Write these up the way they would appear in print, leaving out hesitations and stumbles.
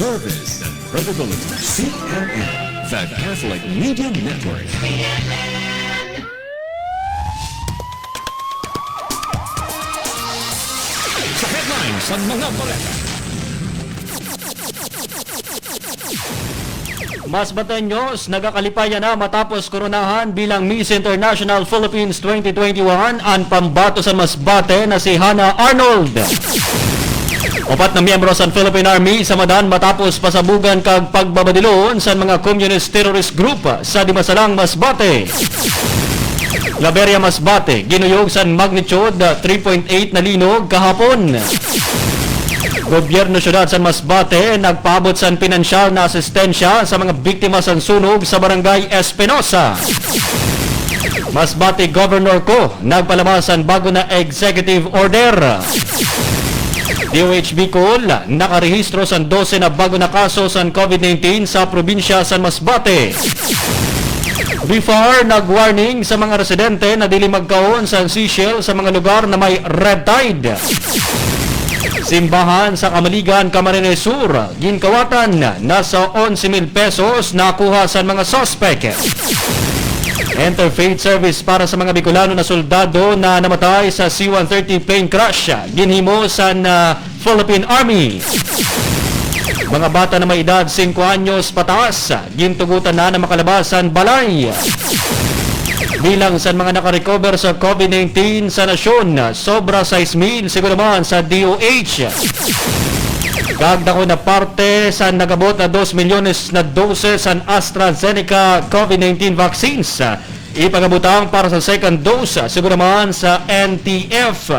Service and credibility. CNN, the Catholic Media Network. Sa headlines ang mga balita. Masbateños nagakalipaya na matapos koronahan bilang Miss International Philippines 2021 ang pambato sa Masbate na si Hannah Arnold. Opat na miyembro sa Philippine Army sa madan matapos pasabugan kag pagbabadilon sa mga communist terrorist group sa Dimasalang, Masbate. Claveria, Masbate, ginuyog sa magnitude 3.8 na linog kahapon. Gobyerno Syudad San Masbate nagpaabot sa pinansyal na asistensya sa mga biktima sa sunog sa Barangay Espinosa. Masbate Governor ko nagpalabas ang bago na executive order. DOH Bicol nakarehistro sa 12 na bago na kaso sa COVID-19 sa probinsya San Masbate. BIFAR nag-warning sa mga residente na dili magkaon sa seashell sa mga lugar na may red tide. Simbahan sa Kamaligan, Camarines Sur, ginkawatan nasa 11,000 pesos nakuha sa mga suspect. Interfaith service para sa mga Bicolano na soldado na namatay sa C-130 plane crash ginhimo sa Philippine Army. Mga bata na may edad 5 anyos pataas gintugutan na makalabasan balay. Bilang sa mga nakarecover sa COVID-19 sa nasyon, sobra 6,000 siguro naman sa DOH. Kagdako na parte sa nagabot na 2 milyones na doses sa AstraZeneca COVID-19 vaccines. Ipagabutang para sa second dose siguro naman sa NTF.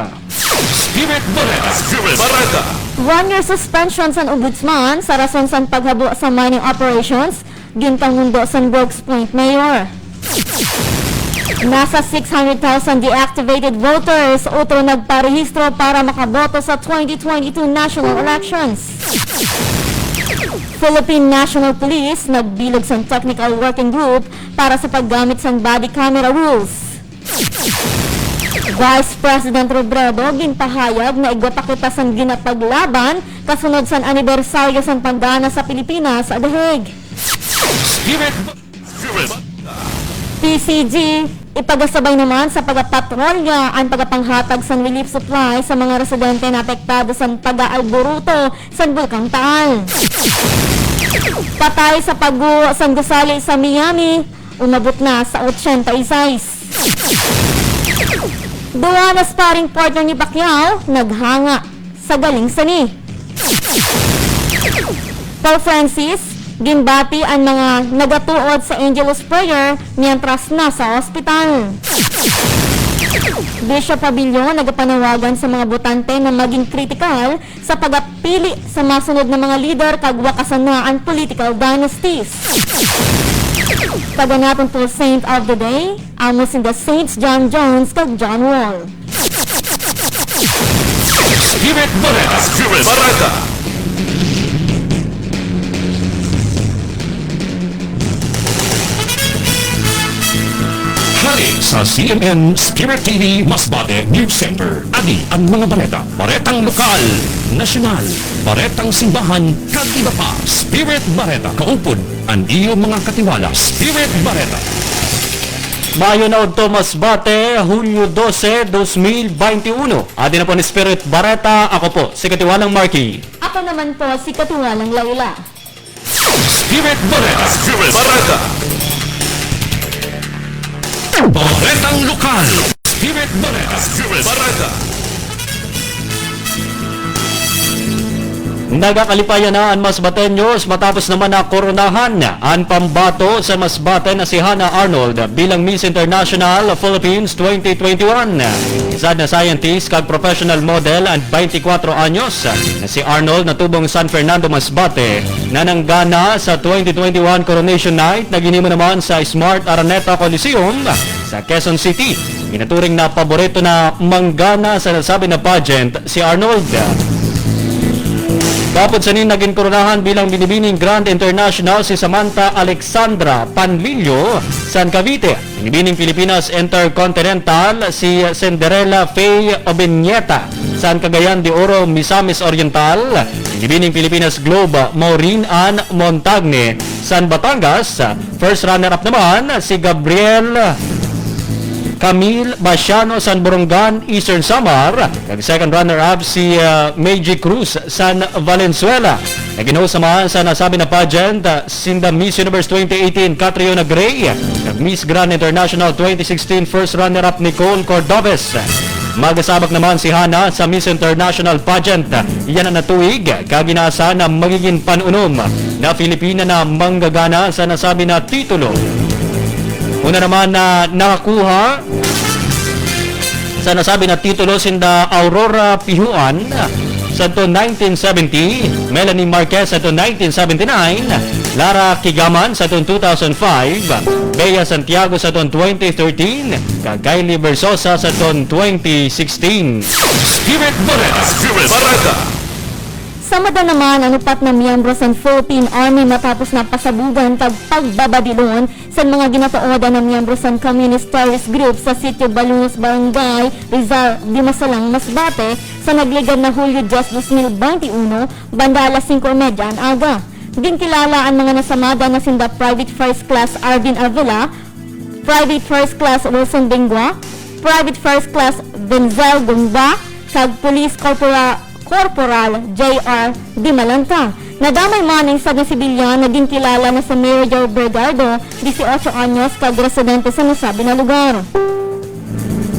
Spirit Barreta. 1-year suspension sa ombudsman sa rason sa paghabo sa mining operations ginpangundo sa Brooks Point Mayor. Nasa 600,000 deactivated voters utro nagparehistro para makaboto sa 2022 national elections. Philippine National Police nagbilog sa technical working group para sa paggamit sa body camera rules. Vice President Robredo ginpahayag na igwatakita sa ginapaglaban kasunod sa anibersaryo sa pagdana sa Pilipinas sa The Hague. PCG ipagasabay naman sa pagapatrolya ang pagapanghatag sa relief supply sa mga residente na apektado sa pag-aalboruto sa Bulkang Taal. Patay sa pagguho sa gusali sa Miami, umabot na sa 86. Duwa na sparring partner ni Pacquiao, naghanga sa galing sani. Paul Francis, gimbati ang mga nagatuod sa Angelus Prayer mientras nasa ospital. Bishop Pabillon nagapanawagan sa mga botante na maging kritikal sa pagapili sa masunod na mga leader kag wakasan na ang political dynasties. Taganapon po Saint of the Day, amos in the Saints John Jones kag John Wall. Spirit Barreta. Sa CNN Spirit TV Masbate News Center. Adi ang mga baleta. Baretang lokal, nasyonal, baretang simbahan, kag iba pa. Spirit Barreta. Kaupod ang iyo mga katiwala. Spirit Barreta. Mayo na udto Masbate, Hulyo 12, 2021. Adi na po ni Spirit Barreta. Ako po, si Katiwalang Marky. Ako naman po si Katiwalang Laila. Spirit Barreta. Baretang lokal. Spirit Barreta. Nagakalipaya na ang Masbateños matapos naman na koronahan ang pambato sa Masbate na si Hannah Arnold bilang Miss International Philippines 2021. Isa na scientist kag professional model ang 24 anyos na si Arnold natubong San Fernando, Masbate na nanggana sa 2021 Coronation Night na ginimo naman sa Smart Araneta Coliseum sa Quezon City. Minaturing na paborito na manggana sa nasabi na pageant si Arnold. Dapat sa naging koronahan bilang binibining Grand International si Samantha Alexandra Panlilio San Cavite. Binibining Pilipinas Intercontinental si Cinderella Faye Obeñeta San Cagayan de Oro, Misamis Oriental, Gibining Pilipinas Globe, Maureen Ann Montagne, San Batangas. First runner-up naman si Gabriel Camille Basiano, San Borongan, Eastern Samar. Kag second runner-up si Meiji Cruz, San Valenzuela. Nag-inhost naman sa nasabi na pageant, Sinda Miss Universe 2018, Catriona Gray. Kag Miss Grand International 2016, first runner-up Nicole Cordobes. Magasabak naman si Hana sa Miss International pageant. Iyan ang natuig, kaginasa na magiging panunom na Filipina na manggagana sa nasabi na titulo. Una naman na nakakuha sa nasabi na titulo sinda Aurora Pihuan sa taon 1970, Melanie Marquez sa taon 1979, Lara Kigaman sa taon 2005, Bea Santiago sa taon 2013, Kylie Versosa sa taon 2016. Spirit Barreta. Spirit Barreta. Samada naman ang upat na miyembro sa Philippine Army matapos na pasabugan kag pagbababilon sa mga ginatuodan ng miyembro sa Communist Terrorist Group sa Sitio Balunos, Barangay Rizal, Dimasalang, Masbate sa nagligad na Hulyo 10, 2021, banda alas 5:30 ang aga. Ginkilala ang mga nasamada na sinda Private First Class Arvin Avila, Private First Class Wilson Bengua, Private First Class Benzel Gumba, kag Police Corporal J.R. Dimalanta. Nadamay man ang isa na sibilyan na din kilala na sa Mayor Bergardo, 18 anyos, kag residente sa nasabi na lugar.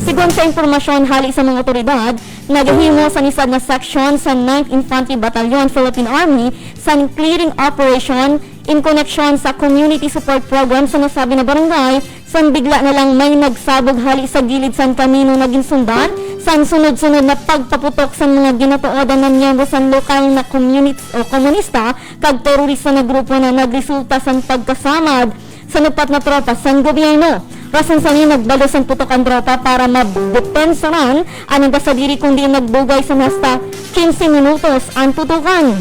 Sigon sa impormasyon hali sa mga otoridad, nagahimo sa nisad na seksyon sa 9th Infantry Battalion, Philippine Army sa clearing operation in connection sa community support program sa nasabi na barangay, san bigla na lang may nagsabog hali sa gilid san kamino na ginsundan, san sunod-sunod na pagpaputok sa mga ginatuodan ng miyembro sa lokal na komunista kag terorista na grupo na nagresulta sa pagkasamad sa nupat na tropa sa gobyerno. Rason sa ni nagbalo sa putok ang tropa para mabupensaran anong kasadiri kundi nagbugay sa nasta 15 minutos ang tutukan.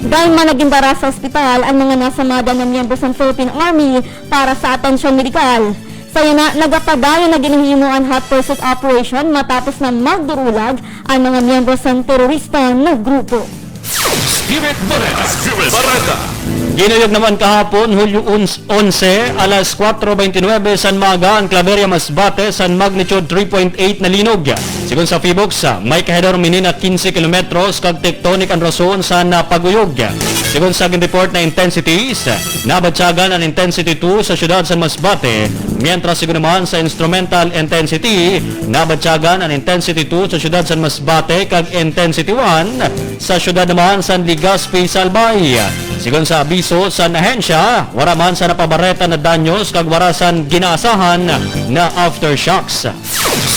Dahil man naging dara sa ospital ang mga nasamada ng miyembro sa Philippine Army para sa atensyon medikal. Saya na nagapadayon na ginahimo ang hot pursuit operation matapos na magdurulag ang mga miyembro sa terorista na grupo. Spirit Barreta. Spirit Barreta. Ginuyog naman kahapon, Hulyo 11, alas 4:29 San Maga, ang Claveria, Masbate, San magnitude 3.8 na linog. Sigon sa Fibox, may kahedor minina 15 kilometros kag tectonic ang rason sa napaguyog. Sigon sa report na intensities, nabatsagan ang intensity 2 sa siyudad San Masbate, mientras sigon naman sa instrumental intensity, nabatsagan ang intensity 2 sa siyudad San Masbate kag intensity 1 sa siyudad naman San Legazpi, Albay. Sigon sa abiso sa ahensya, wala man sa napabareta na danyos kag warasan ginaasahan na aftershocks.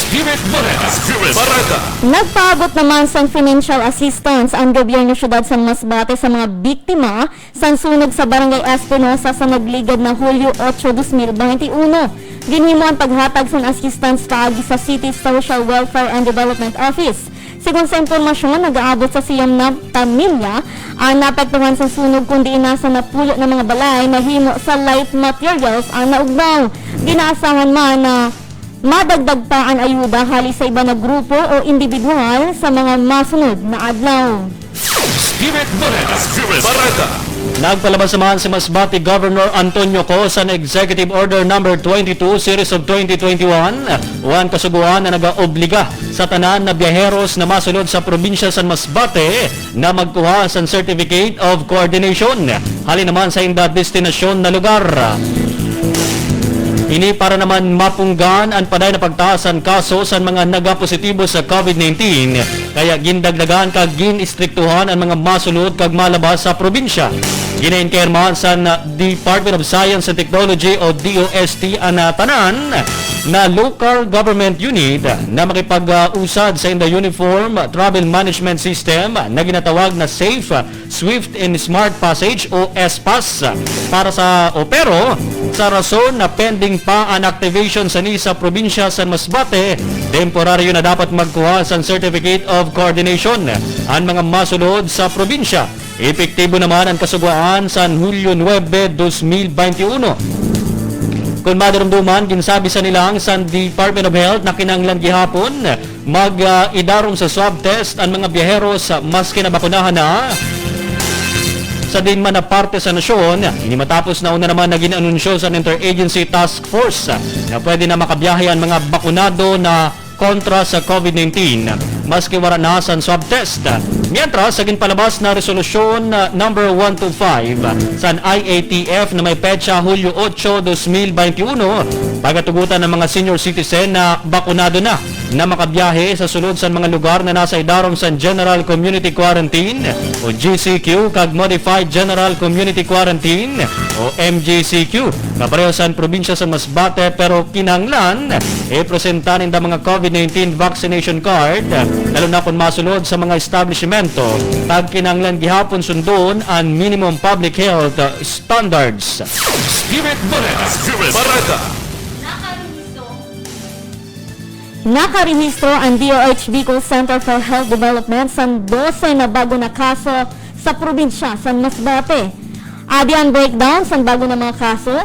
Spirit Barreta. Spirit Barreta. Nagpaabot naman sa financial assistance ang gobyerno syudad sa Masbate sa mga biktima sa sunog sa Barangay Espinosa sa nagligad na Hulyo 8, 2021. Ginhimo ang paghatag sa assistance paagi sa City Social Welfare and Development Office. Sigon sa impormasyon, nag-aabot sa siyam na pamilya ang naapektuhan sa sunog kundi nasa napulo ng mga balay na himo sa light materials ang naugnaw. Ginaasahan man na madagdag pa ang ayuda hali sa iba na grupo o individual sa mga masunod na adlaw. Spirit Barreta. Spirit Barreta. Nagpalabas naman si Masbate Governor Antonio Cosa ng Executive Order No. 22 Series of 2021 uwan kasuguan na nag-obliga sa tanan na biyaheros na masulod sa probinsya San Masbate na magkuha sa Certificate of Coordination halin naman sa inda destinasyon na lugar. Ini para naman mapunggan ang paday na pagtaasan kaso sa mga nagapositibo sa COVID-19 kaya gindagdagan kag ginistriktuhan ang mga masulod kag malabas sa probinsya. Ginainkerman sa Department of Science and Technology o DOST ang tanan na local government unit na makipag-usad sa the Uniform Travel Management System na ginatawag na Safe, Swift and Smart Passage o SPAS para sa pero sa rason na pending pa ang activation sa NISA probinsya San Masbate, temporaryo na dapat magkuha sa Certificate of Coordination ang mga masulod sa probinsya. Epektibo naman ang kasugwaan sa Hulyo 9, 2021. Kung madarumduman, ginsabi sa nilang sa Department of Health na kinanglan gihapon mag-idarong sa swab test ang mga biyaheros maski na bakunahan na sa din man na parte sa nasyon. Ini matapos na una naman na ginanunsyo sa Interagency Task Force na pwede na makabiyahe ang mga bakunado na kontra sa COVID-19 maski wala na sa swab test. Mientras, sa ginpalabas na resolusyon number 125 sa IATF na may petsa Hulyo 8, 2021, pagatugutan ng mga senior citizen na bakunado na makabiyahe sa sulod sa mga lugar na nasa idarong sa General Community Quarantine o GCQ kag Modified General Community Quarantine o MGCQ. Kapareho sa probinsya sa Masbate pero kinahanglan presentanin da mga COVID-19 vaccination card lalo na kung masulod sa mga establishmento kag kinahanglan gihapon sundon ang minimum public health standards. Spirit Barreta. Nakarehistro ang DOH Bicol Center for Health Development sa 12 na bago na kaso sa probinsya sa Masbate. Adi ang breakdown sa bago na mga kaso: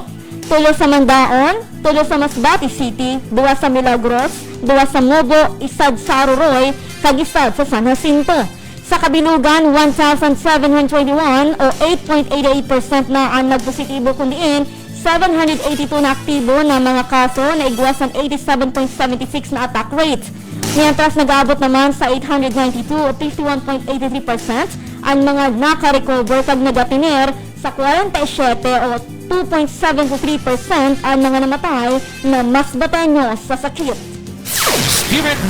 3 sa Mandaon, 3 sa Masbate City, 2 sa Milagros, 2 sa Mogo, 1 sa Aroroy, kag 1 sa San Jacinto. Sa kabilugan, 1,721 o 8.88% na ang nagpositibo kundiin 782 na aktibo na mga kaso na igwasan 87.76 na attack rate. Mientras nag-aabot naman sa 892 o 51.83% ang mga naka-recover kag nagatinir sa 47 o 2.73% ang mga namatay na mas batenyos sa sakit. Spirit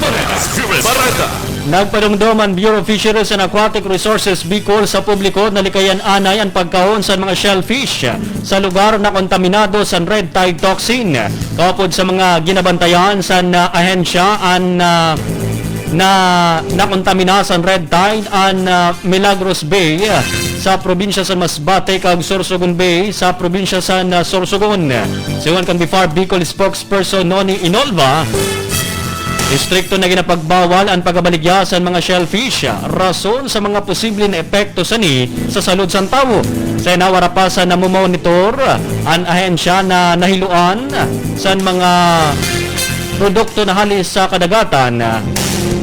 Barreta. Nagpadumdum ang Bureau of Fisheries and Aquatic Resources Bicol sa publiko na likayan anay ang pagkaon sa mga shellfish sa lugar na kontaminado sa red tide toxin. Kaupod sa mga ginabantayan sa ahensya ang na nakontamina sa red tide ang Milagros Bay sa probinsya sa Masbate kag Sorsogon Bay sa probinsya sa Sorsogon. Siwan kang BIFAR Bicol spokesperson Noni Inolva, istrikto na ginapagbawal ang pagkabaligya sa mga shellfish rason sa mga posibleng epekto sa salud sa tao. Sa nawara pa sa namomonitor ang ahensya na nahiluan sa mga produkto na halis sa kadagatan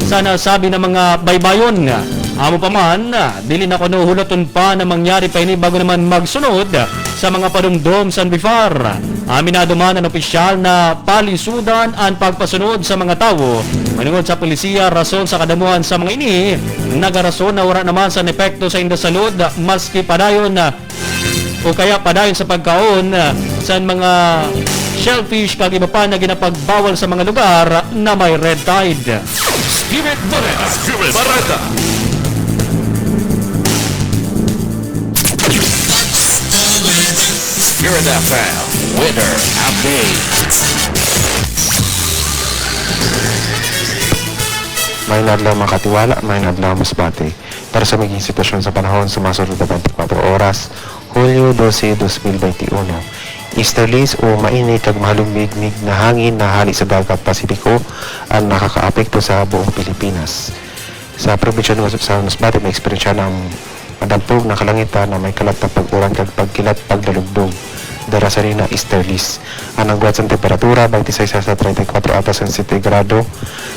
sa nasabi ng mga baybayon. Amo pa man, dili na kuno hulaton pa na mangyari pa ini bago naman magsunod sa mga padumdum sa BIFAR. Aminado man ang opisyal na palisudan ang pagpasunod sa mga tao. Manungod sa polisiya, rason sa kadamuhan sa mga ini, nagarason na wala naman sa epekto sa indasalud maski padayon o kaya padayon sa pagkaon sa mga shellfish kag iba pa na ginapagbawal sa mga lugar na may red tide. Spirit Barreta. Spirit FM Winter Update. May nadlaw makatiwala, may nadlaw Masbate. Para sa maging sitwasyon sa panahon sa masunod na 24 oras, Hulyo 12, 2021. Easterlies o mainit kag mahalumigmig na hangin na hali sa dagat Pasipiko ang nakakaapekto sa buong Pilipinas. Sa probinsya sa Masbate, may eksperyensya ng madagpog na kalangitan na may kalat na pag-uran kag pagkilat pagdalugdog. Dara sa rin na easterlies. Ang agwat sa temperatura 26 sa 34 atas ang sentigrado.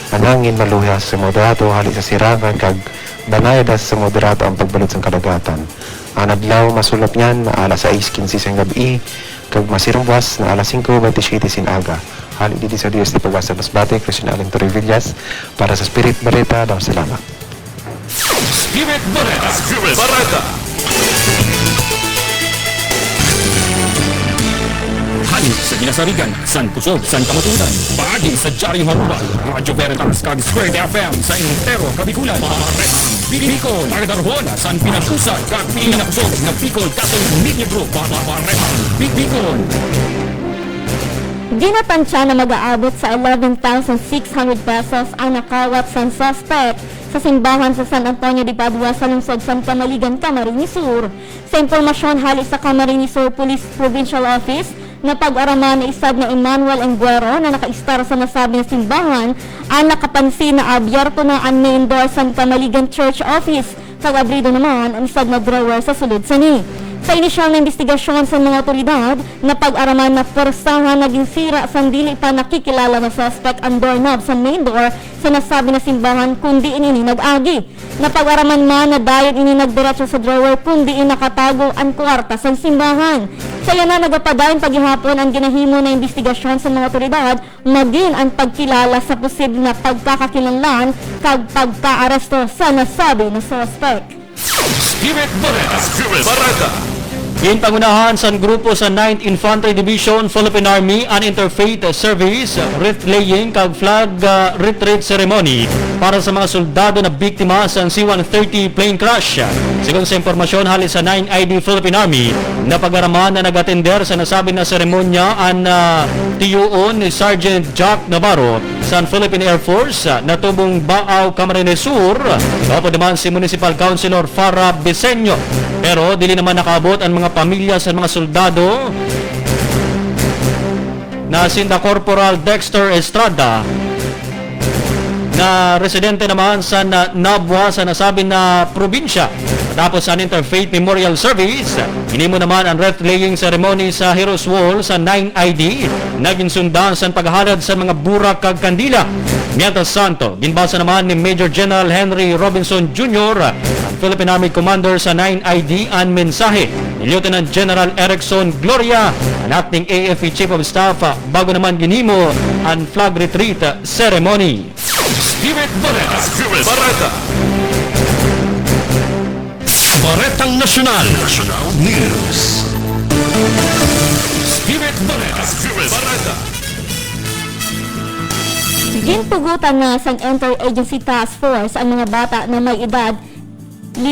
Ang hangin maluha sa moderato hali sa sirangan kag banayad sa moderato ang pagbalot sa kadagatan. Ang adlaw masulap niyan na alas 6:15 sa gabi kag masirumwas na alas 5:27 sin aga. Hali dito sa Dios di Pagwasa Masbate, Christian Allen Torrevillas para sa Spirit Barreta. Daw salamat. Spirit Barreta. Halit sa Ginasarigan, San Pusog, San Kamatudan. Paagi sa Diaryong Harural, Radyo Veritas, kag Square FM sa Intero, Kabikulan. Bicol, Tagadarhon, San Pinatusan, kag Pinakusog, na Bicol, Catholic Media Group, Bicol. Ginatansya na mag-aabot sa 11,600 pesos ang nakawat sa suspect sa simbahan sa San Antonio de Padua sa lungsod San Camaligan, Camarines Sur. Sa impormasyon hali sa Camarines Sur Police Provincial Office, na pag-araman na isab na Emmanuel Enguero na nakaistar sa nasabi na simbahan ang nakapansin na abyerto na ang main door sa Camaligan Church Office. Kag abrido naman ang isab na drawer sa sulod sa ni. Sa inisyal na investigasyon sa mga otoridad, napag-araman na porsahan naging sira sa dili pa nakikilala na suspect ang doorknob sa main door sa nasabi na simbahan kundi ini nag-agi. Napag-araman man na dayon ini nagdiretso sa drawer kundi nakatago ang kwarta sa simbahan. Kaya na nagapadayon paghihapon ang ginahimo na investigasyon sa mga otoridad maging ang pagkilala sa posible na pagkakakilanlan kag pagka-aresto sa nasabi na suspect. Spirit Barreta. Spirit Barreta. Ginpangunahan sa grupo sa 9th Infantry Division Philippine Army an Interfaith Service wreath laying kag flag retreat ceremony para sa mga soldado na biktima sa C-130 plane crash. Sigon sa impormasyon hali sa 9ID Philippine Army, napag-araman na nag-atender sa nasabi na seremonya ang TUO ni Sergeant Jack Navarro sa Philippine Air Force na tubong Baaw, Camarines Sur. Kapag naman si Municipal Councilor Farah Beseño. Pero dili naman nakaabot ang mga pamilya sa mga soldado na sinda Corporal Dexter Estrada na residente naman sa Nabwa sa nasabi na probinsya. Tapos ang Interfaith Memorial Service, hinimo naman ang wreath-laying ceremony sa Heroes Wall sa 9ID, naging sundan sa paghahalad sa mga burak kag kandila. Mientras santo, ginbasa naman ni Major General Henry Robinson Jr., ang Philippine Army Commander sa 9ID, ang mensahe ni Lieutenant General Erickson Gloria, ang acting AFP Chief of Staff, bago naman ginhimo ang flag retreat ceremony. Spirit Barreta. Spirit Barreta. Baretang Nasyonal. National News. Spirit Barreta. Spirit Barreta. Gintugutan na sa Interagency Task Force ang mga bata na may edad 5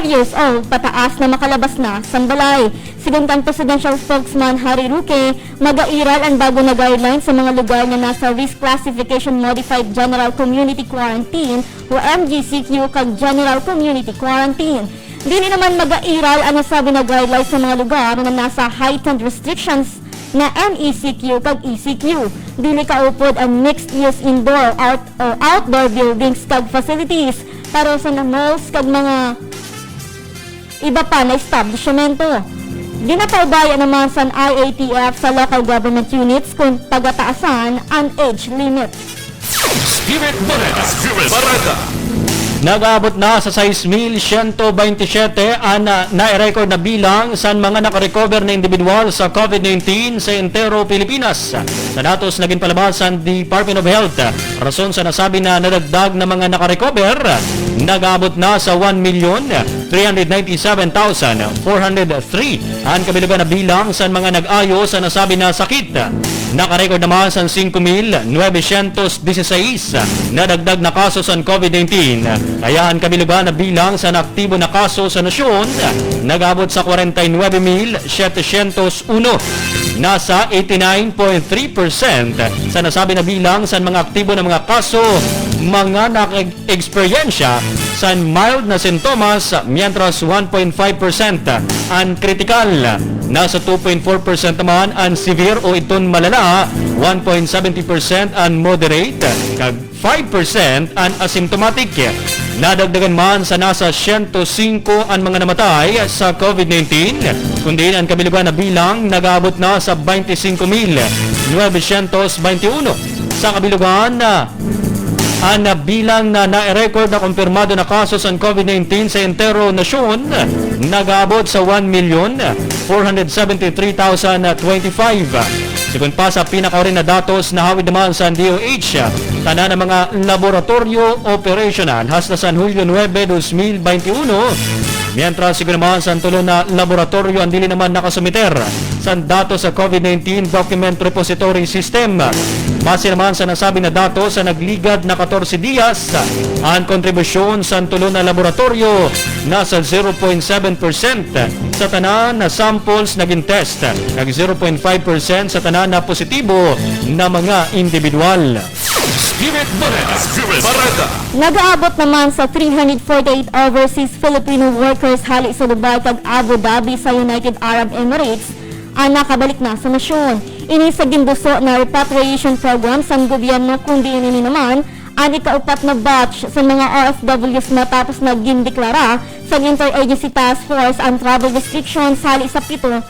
years old pataas na makalabas na sa balay. Sigon kang Presidential Spokesman Harry Roque, mag-airal ang bago na guidelines sa mga lugar na nasa Risk Classification Modified General Community Quarantine o MGCQ kag General Community Quarantine. Dili naman mag-airal ang nasabi na guidelines sa mga lugar na nasa Heightened Restrictions na MECQ kag ECQ. Dili kaupod ang mixed-use indoor or outdoor buildings kag facilities para sa malls kag mga iba pa na establishmento. Ginapaubayan naman sa IATF sa local government units kung pagataasan ang age limit. Spirit Barreta. Spirit Barreta. Nag-aabot na sa 6,127 ang na-record na bilang sa mga nakarecover na individual sa COVID-19 sa entero Pilipinas. Sa datos na ginpalabas sa Department of Health, rason sa nasabi na nadagdag na mga nakarecover, nag-aabot na sa 1,397,403 ang kabilugan na bilang sa mga nag-ayo sa nasabi na sakit. Nakarecord naman sa 5,916 na dagdag na kaso sa COVID-19. Kaya ang kabilugan na bilang sa naaktibo na kaso sa nasyon, nag-abot sa 49,701. Nasa 89.3% sa nasabi na bilang sa mga aktibo na mga kaso, mga naka-eksperyensya sa mild na sintomas, mientras 1.5% ang critical. Nasa 2.4% naman ang severe o iton malala, 1.70% ang moderate, kag 5% ang asymptomatic. Nadagdagan man sa nasa 105 ang mga namatay sa COVID-19, kundi ang kabilugan na bilang nag-abot na sa 25,921. Sa kabilugan ang bilang na na-record na kumpirmado na kaso sa COVID-19 sa entero nasyon, nag-aabot sa 1,473,025. Sigun pa sa pinakauri na datos na hawid naman sa DOH, tanan ng mga laboratorio operational hasta sa Hulyo 9, 2021. Mientras sigun naman sa tulo na laboratorio ang dili naman nakasumiter sa datos sa COVID-19 Document Repository System. Base naman sa nasabi na datos sa nagligad na 14 dias, ang kontribusyon sa tulo na laboratorio nasa 0.7% sa tanan na samples naging test, nag 0.5% sa tanan na positibo na mga individual. Spirit Barreta. Spirit Barreta. Nag-aabot naman sa 348 overseas Filipino workers hali sa Dubai kag Abu Dhabi sa United Arab Emirates ang nakabalik na sa nasyon. Ini sa ginbuso na repatriation program sa gobyerno kundi ini naman ang ikaupat na batch sa mga OFWs matapos na gindeklara sa Interagency Task Force ang travel restrictions hali sa 7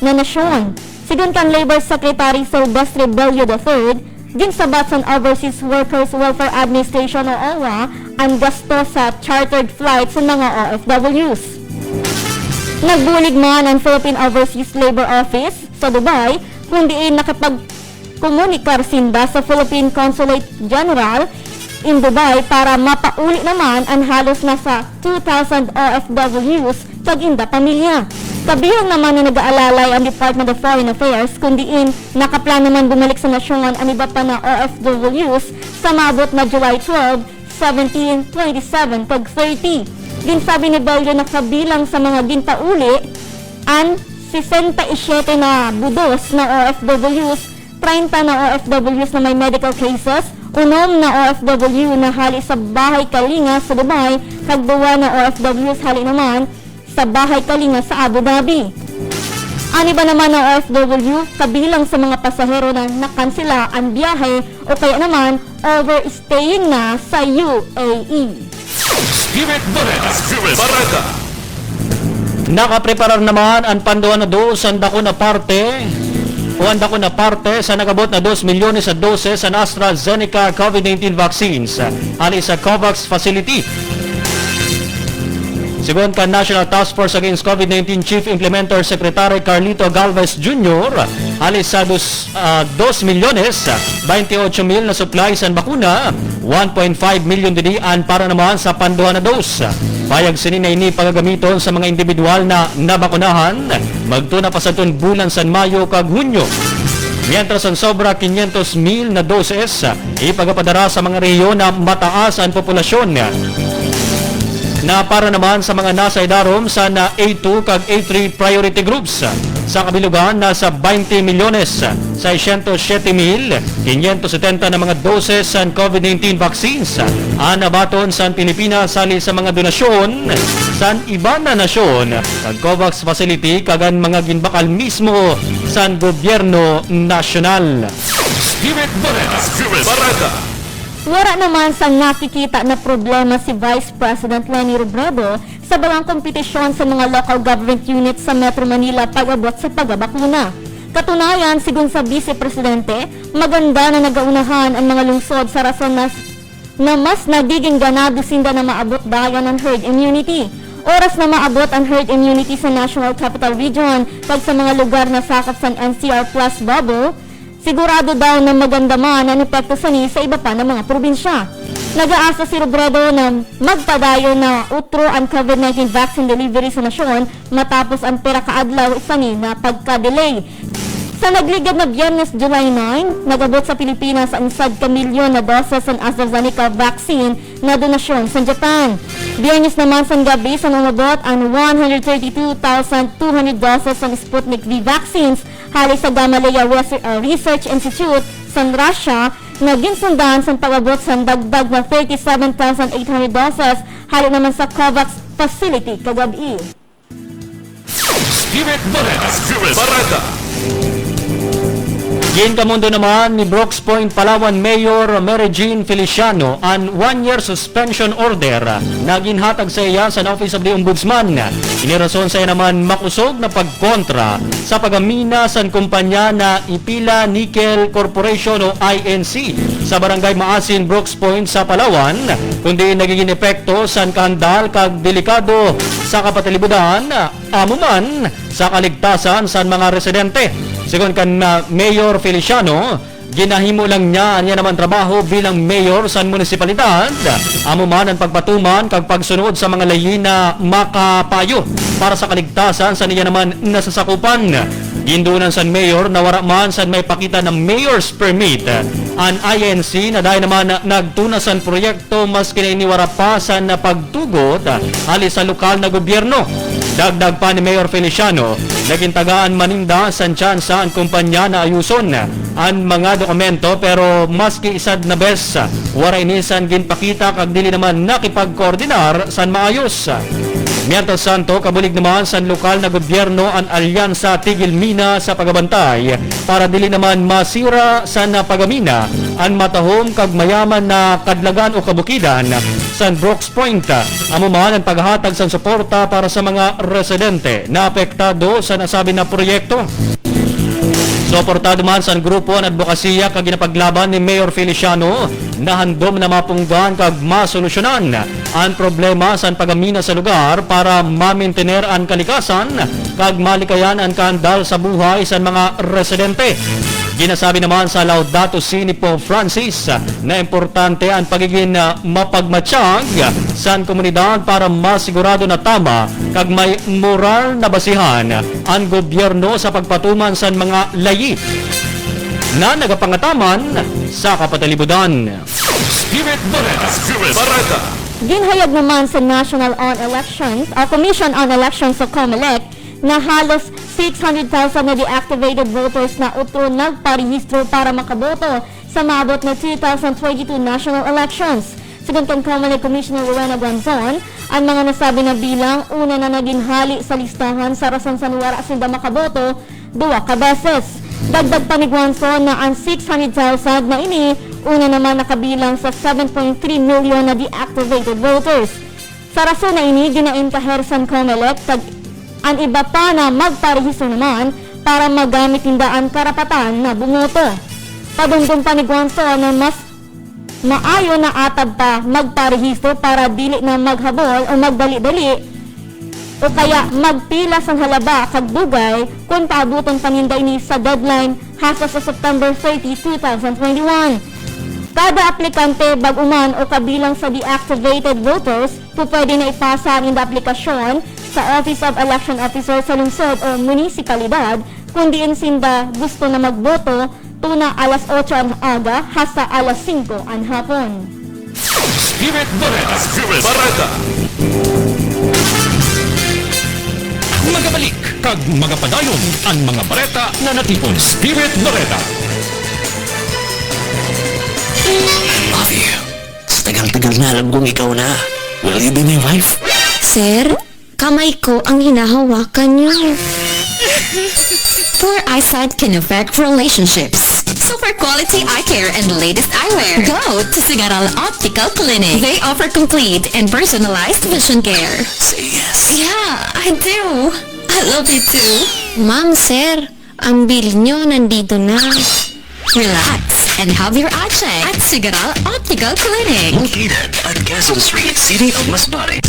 na nasyon. Sigun kan Labor Secretary Silvestre Bello III, ginsabat sa Overseas Workers Welfare Administration o OWA ang gasto sa chartered flights sa mga OFWs. Nagbulig man ang Philippine Overseas Labor Office sa Dubai kung diin nakapagkomunikar sinda sa Philippine Consulate General in Dubai para mapauli naman ang halos nasa 2,000 OFWs kag-inda pamilya. Kabihang naman na nag-aalalay ang Department of Foreign Affairs kung diin nakaplan naman bumalik sa nasyon ang iba pa na OFWs sa maabot na July 12, 17, 27 kag 30. Din sabi ni Bello na kabilang sa mga gintauli ang 67 na budos na OFWs, 30 na OFWs na may medical cases, 6 na OFW na hali sa Bahay Kalinga sa Dubai, kag 2 na OFWs hali naman sa Bahay Kalinga sa Abu Dhabi. Ani ba naman na OFW kabilang sa mga pasahero na nakansela ang biyahe o kaya naman overstaying na sa UAE. Spirit Barreta. Spirit Barreta. Nakapreparar naman ang panduan na dos ang dako na parte sa nagabot na 2 milyones sa doses sa AstraZeneca COVID-19 vaccines ali sa COVAX facility. Sigon ka National Task Force Against COVID-19 Chief Implementer Secretary Carlito Galvez Jr., alis sa 2 milyones 28 mil na supplies ang bakuna, 1.5 milyon dinian para naman sa panduhan na dose. Payag sininay ni pagagamiton sa mga individual na nabakunahan, magtuna pa sa bulan sa Mayo kag Hunyo. Mientras ang sobra 500 mil na doses ipagapadara sa mga rehiyon na mataas ang populasyon na para naman sa mga nasa idarom sa na A2 kag A3 priority groups. Sa kabilugan, nasa 20 milyones 607,570 na mga doses sa COVID-19 vaccines ang nabaton sa Pilipinas sali sa mga donasyon sa iba na nasyon kag COVAX facility kagan mga ginbakal mismo sa gobyerno nasyonal. Spirit Barreta. Spirit Barreta. Wala naman sa nakikita na problema si Vice President Leni Robredo sa balang kompetisyon sa mga local government units sa Metro Manila pag-abot sa pagbabakuna. Katunayan, sigun sa Vice Presidente, maganda na nagaunahan ang mga lungsod sa rason na mas nagiging ganado sinda na maabot dayon ang herd immunity. Oras na maabot ang herd immunity sa National Capital Region pag sa mga lugar na sakop sa NCR Plus bubble, sigurado daw na maganda man ang epekto sa iba pa ng mga probinsya. Nag-aasa si Robredo na magpadayo na utro ang COVID-19 vaccine delivery sa nasyon matapos ang pera kaadlaw na pagka-delay. Sa nagligad na Biyernes, July 9, nagabot sa Pilipinas ang 1 milyon na doses ng AstraZeneca vaccine na donasyon sa Japan. Biyernes naman sa gabi sa umabot ang 132,200 doses ng Sputnik V vaccines hali sa Gamaleya Research Institute sa Russia na ginsundan sa pag-abot sa dagdag na 37,800 doses hali naman sa COVAX facility kagabi. Spirit Barreta. Spirit Barreta. Ginkamundo naman ni Brooks Point, Palawan Mayor Mary Jean Feliciano ang 1-year suspension order na ginhatag sa iya sa Office of the Ombudsman. Inirason sa iya naman makusog na pagkontra sa pagamina sa kumpanya na Ipila Nickel Corporation o INC sa Barangay Maasin, Brooks Point sa Palawan, kundi nagiging epekto sa kandal kag delikado sa kapatilibudan amuman sa kaligtasan sa mga residente. Sigon kan Mayor Feliciano, ginahimo lang niya naman trabaho bilang mayor sa munisipalidad. Amo man ang pagpatuman kag pagsunod sa mga layi na makapayo para sa kaligtasan sa niya naman nasasakupan. Gindunan sa mayor na wara man sa may pakita ng mayor's permit ang INC na dahil naman nagtunasan proyekto mas kinainiwara pa sa pagtugot hali sa lokal na gobyerno. Dagdag pa ni Mayor Feliciano, naging tagaan maninda sa tsansa ang kumpanya na ayuson ang mga dokumento pero maski isad na bes wara inisan ginpakita kag dili naman nakipagkoordinar sa maayos. Miyerkules Santo, kabulig naman sa lokal na gobyerno ang alyansa Tigil Mina sa pagabantay para dili naman masira sa pagamina ang matahom kag mayaman na kadlagan o kabukidan sa Brooks Point. Amo man ang paghatag sa suporta para sa mga residente na apektado sa nasabi na proyekto. Suportado man sa grupo ang advokasya kag ginapaglaban ni Mayor Feliciano na handom na mapunggan kag masolusyonan ang problema sa pagamina sa lugar para ma-maintainer ang kalikasan kag malikayan ang kaandal sa buhay sa mga residente. Ginasabi naman sa Laudato Si ni Pope Francis na importante ang pagiging mapagmatsyag sa komunidad para masigurado na tama kag may moral na basihan ang gobyerno sa pagpatuman sa mga layi na nagapangataman sa kapatalibudan. Spirit Bareta. Spirit Bareta. Ginhayag naman sa National on Elections o Commission on Elections sa COMELEC na halos 600,000 na deactivated voters na utro nagparehistro para makaboto sa maabot na 2022 national elections. Sigon kang COMELEC Commissioner Rowena Guanzon, ang mga nasabi na bilang una na naging hali sa listahan sa rason sa wala sila makaboto 2 kabeses. Dagdag pa ni Guanzon na ang 600,000 na ini una naman nakabilang sa 7.3 million na deactivated voters. Sa rason na ini, ginainkahersan COMELEC ang iba pa na magparehistro naman para magamit tindaan karapatan na bumoto. Padungdong pa ni Guanzon na mas maayo na atad pa magparehistro para dili na maghabol o magdali-dali o kaya magpila sa halaba kag dugay kung paabuton paninda ini sa deadline hasta sa September 30, 2021. Kada aplikante baguman o kabilang sa deactivated voters pwede na ipasa ang aplikasyon sa Office of Election Officer sa lungsod o munisipalidad kung diin sinda gusto na magboto tuna alas 8 ang aga hasta alas 5 ang hapon. Spirit Bareta. Spirit Bareta. Magabalik kag magapadayon ang mga bareta na natipon. Spirit Bareta. I love you. Sa tagal-tagal na alam kong ikaw na. Will you be my wife? Sir, kamay ko ang hinahawakan niyo. Poor eyesight can affect relationships. So for quality eye care and latest eyewear, go to Sigaral Optical Clinic. They offer complete and personalized vision care. Say yes. Yeah, I do. I love you too. Ma'am, sir, ang bill niyo nandito na. Relax and have your eye checked at Sigaral Optical Clinic. Located at Quezon Street, City of Masbate.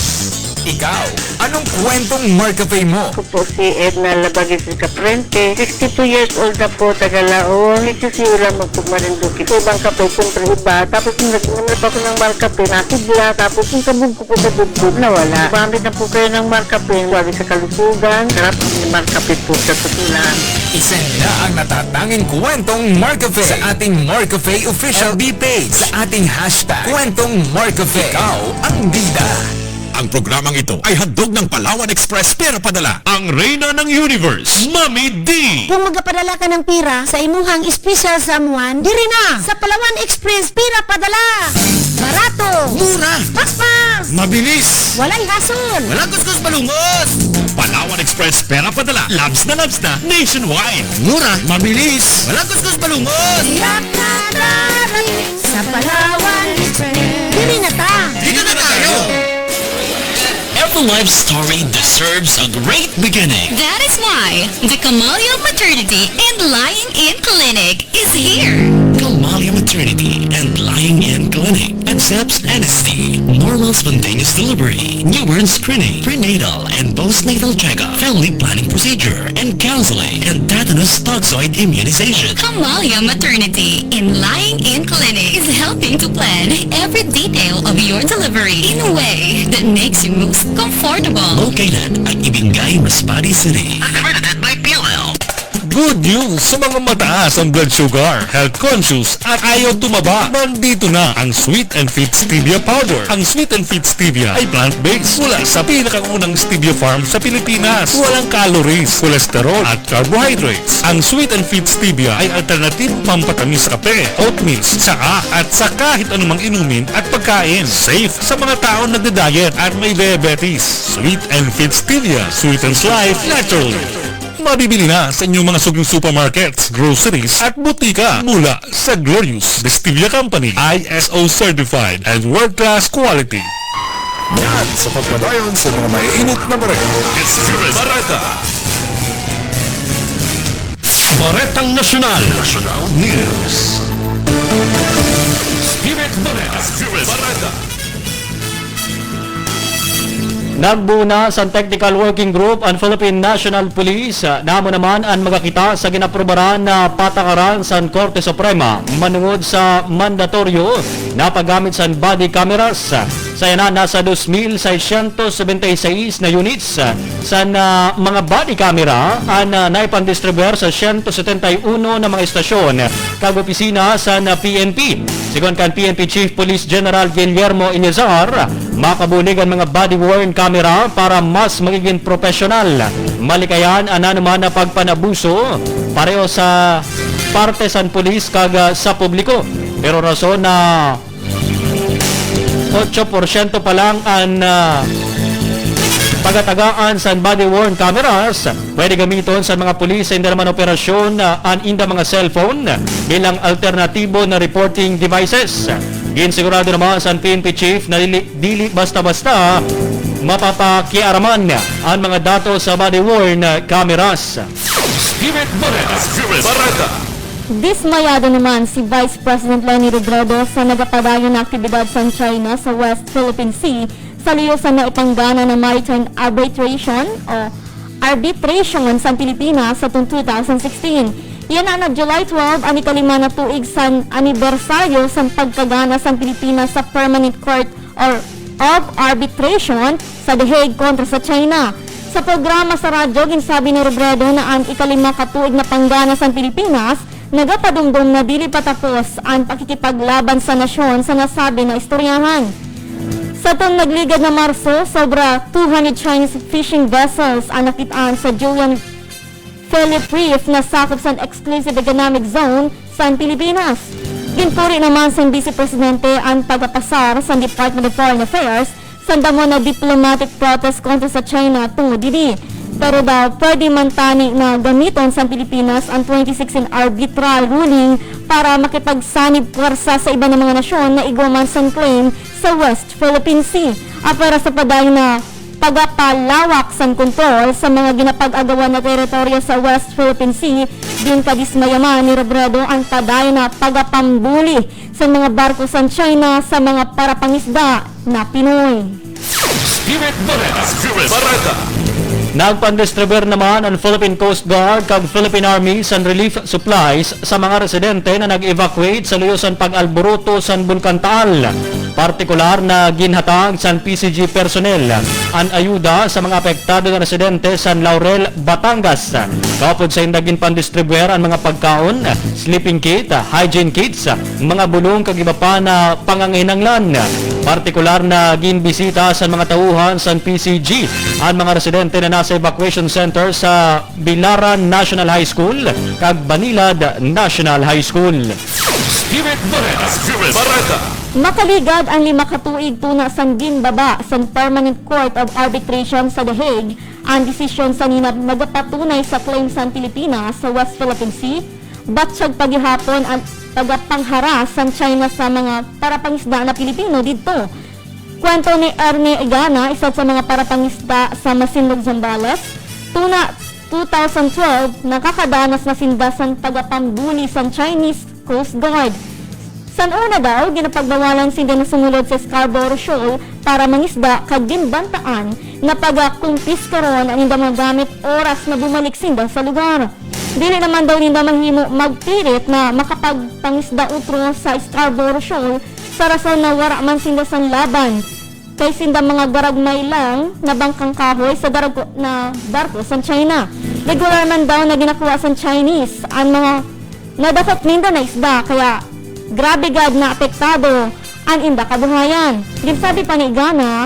Ikaw, anong kwentong Marcafe mo? Ako po si Edna Labagis Caprente. 62 years old na po, Tagalaon. Nagsisiula magpumarinduki. Ito ibang kape, siyempre iba. Tapos nung nagmanap ako ng Marcafe, nasigla. Tapos yung kabog ko po sa bugbog, nawala. Gumamit na po kayo ng Marcafe. Wali sa kalusugan. Sarap ng Marcafe po sa tutulan. Isend na ang natatanging kwentong Marcafe sa ating Marcafe official B-page sa ating hashtag kwentong Marcafe. Ikaw ang bida. Ang programang ito ay handog ng Palawan Express Pera Padala, ang reyna ng universe, Mami D. Kung magapadala ka ng pira sa imuhang special someone, diri na sa Palawan Express Pira Padala. Barato, Mura, paspas, mabilis, walay hasol. walang kuskus balungos. Palawan Express Pera Padala, labs na nationwide. Mura, mabilis, walang kuskus balungos. Tiyak na darating sa Palawan Express. Diri na ta. Dito na tayo. Every life story deserves a great beginning. That is why the Camellia Maternity and Lying-In Clinic is here. Calmalia Maternity and Lying-In Clinic accepts anesthesia, normal spontaneous delivery, newborn screening, prenatal and postnatal checkup, family planning procedure, and counseling, and tetanus toxoid immunization. Camellia Maternity and Lying-In Clinic is helping to plan every detail of your delivery in a way that makes you most comfortable. Located at Ibingay, Masbate City. Accredited by PLL. Good news sa mga mataas ang blood sugar, health conscious at ayaw tumaba. Nandito na ang Sweet and Fit Stevia Powder. Ang Sweet and Fit Stevia ay plant-based mula sa pinakaunang stevia farm sa Pilipinas. Walang calories, cholesterol at carbohydrates. Ang Sweet and Fit Stevia ay alternatibong pampatamis sa kape, oatmeal, tsaa at sa kahit anumang inumin at pagkain. Safe sa mga taong nagda-diet at may diabetes. Sweet and Fit Stevia sweetens life naturally. Mabibili na sa inyong mga suging supermarkets, groceries at butika mula sa Glorious The Stevia Company, ISO certified and world-class quality. Yan sa pagpadayon sa mga mainit na bareta. Spirit Bareta. Baretang Nasyonal. National News. Spirit Bareta. Spirit Bareta. Nagbuo na sa Technical Working Group ang Philippine National Police. Namo naman ang magakita sa ginaprobaran na patakaran sa Korte Suprema manungod sa mandatoryo na paggamit sa body cameras. Sa yana nasa 2,676 na units sa mga body camera ang naipandistribuer sa 171 na mga istasyon kag opisina sa PNP. Sigon kan PNP Chief Police General Guillermo Iñizar, makabulig ang mga body-worn camera para mas magiging professional. Malikayan ang naman na pagpanabuso pareho sa parte sa pulis kag sa publiko. Pero rason na 8% pa lang ang pagatagaan sa body-worn cameras, pwede gamiton sa mga pulis sa naman operasyon ang inda mga cellphone bilang alternatibo na reporting devices. Ginsigurado naman sa PNP Chief na dili basta-basta mapapakiaraman ang mga datos sa body-worn cameras. Spirit Bareta. Spirit Bareta. Dismayado naman si Vice President Leni Robredo sa nagapadayon na aktibidad sa China sa West Philippine Sea sa liyosan na ipanggana ng Maritime Arbitration o Arbitration sa Pilipinas sa 2016. Yan na July 12 ang ikalima na tuig sa anibersaryo sa pagkagana sa Pilipinas sa Permanent Court of Arbitration sa The Hague kontra sa China. Sa programa sa radyo, ginsabi ni Robredo na ang ikalima katuig na panggana sa Pilipinas nagapadumdum na dili patapos ang pakikipaglaban sa nasyon sa nasabi na istoryahan. Sa itong nagligad na Marso, sobra 200 Chinese fishing vessels ang nakitaan sa Julian Philip Reef na sakop sa Exclusive Economic Zone sa Pilipinas. Ginpuri naman sa Vice Presidente ang pagpapasar sa Department of Foreign Affairs sa damo na diplomatic protest kontra sa China tungod didi. Pero daw, pwede man tani na gamiton sa Pilipinas ang 2016 arbitral ruling para makipagsanib puwersa sa iba ng mga nasyon na igwaman sa claim sa West Philippine Sea. Para sa padayon na pagapalawak sa kontrol sa mga ginapag-agawan na teritoryo sa West Philippine Sea, din kadismayaman ni Robredo ang padayon na pagapambuli sa mga barko sa China sa mga parapangisda na Pinoy. Spirit Bareta. Spirit Bareta. Nagpandistribuer naman ang Philippine Coast Guard kag Philippine Army sa relief supplies sa mga residente na nag-evacuate sa luyosan pag-alboroto sa Bulkan Taal. Partikular na ginhatag sa PCG personnel ang ayuda sa mga apektado na residente sa Laurel, Batangas. Kapod sa indagin pandistribuer ang mga pagkaon, sleeping kit, hygiene kits, mga bulong kag iba pa na panganginanglan. Partikular na ginbisita sa mga tauhan sa PCG ang mga residente na nasa evacuation center sa Bilaran National High School kag Banilad National High School. Spirit Bareta. Spirit Bareta. Makaligad ang 5 katuig tuna sa ginbaba sa Permanent Court of Arbitration sa The Hague ang desisyon sa ninap nagapatunay sa claim sa Pilipinas sa West Philippine Sea, batsyag paghihapon ang pagapangharas sa China sa mga parapangisda na Pilipino dito. Kwento ni Ernie Igana, isa sa mga parapangisda sa Masinlog, Zambales, tuna 2012 nakakadanas na sindasan pagapambuli sa Chinese Coast Guard. San una daw, ginapagbawalan sinda na sumulod sa Scarborough Shoal para mangisda kag ginbantaan na pagakumpiskaron ang inda magamit oras na bumalik sinda sa lugar. Dili naman daw ninda mahimo magpirit na makapagpangisda utro sa Scarborough Shoal sa rason na wara man sinda sa laban. Kay sinda mga garagmay lang na bangkang kahoy sa darag na barko sa China. Regular man daw na ginakuha sa Chinese ang mga nadakot ninda na isda, kaya grabe gad na apektado ang inda kabuhayan. Sabi pa ni Igana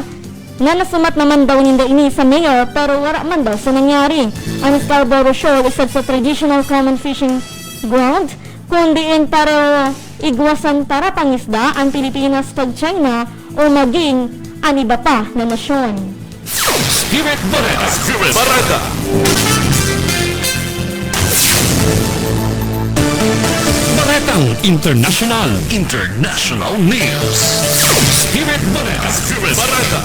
na nasumat naman daw ninda ini sa mayor pero wala man daw sa nangyari. Ang Scarborough Shoal isa sa traditional common fishing ground, kundi in para igwasan tara pangisda ang Pilipinas kag China o maging ang iba pa na nasyon. Spirit Bareta. Spirit Bareta. Baretang International. International News. Spirit Bareta. Spirit Bareta.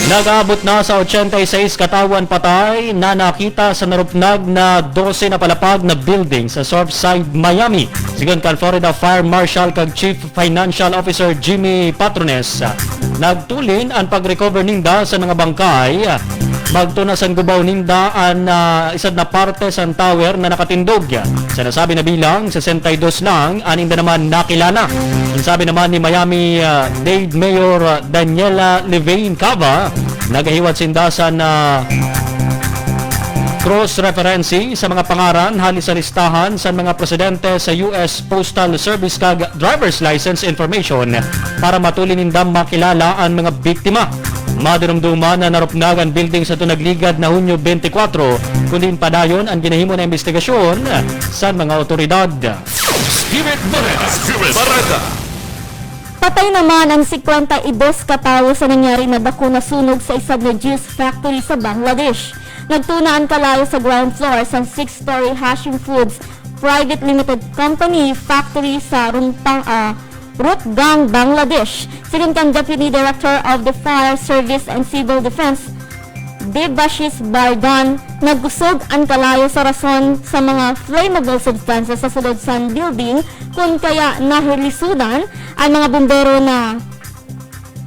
Nag-aabot na sa 86 katawan patay na nakita sa narupnag na 12 na palapag na building sa Surfside, Miami. Sigon kan Florida Fire Marshal kag Chief Financial Officer Jimmy Patrones, nagtulin ang pag-recover ninda sa mga bangkay. Magtunasan gubaw ninda ang isad na parte sa tower na nakatindog. Sa nasabi na bilang, 62 lang, aninda naman nakilala. Sabi naman ni Miami Dade Mayor Daniela Levine Cava, nagahiwat sindasan na cross-referencing sa mga pangaran halis sa listahan sa mga presidente sa US Postal Service kag driver's license information para matulin nindang makilala ang mga biktima. Madurumduman na narupnag ang building sa tunagligad na Hunyo 24, kundi padayon ang ginahimo na investigasyon sa mga otoridad. Spirit Bareta. Spirit Bareta. Patay naman ang 52 katawo sa nangyari na dako na sunog sa isang na juice factory sa Bangladesh. Nagtuna ang kalayo sa ground floor sa 6-story Hashim Foods Private Limited Company factory sa Rutgang, Bangladesh. Sigon kang Deputy Director of the Fire Service and Civil Defense, Debashis Bardan, nagusog ang kalayo sa rason sa mga flammable substances sa sulod sa building kung kaya nahilisudan ang mga bumbero na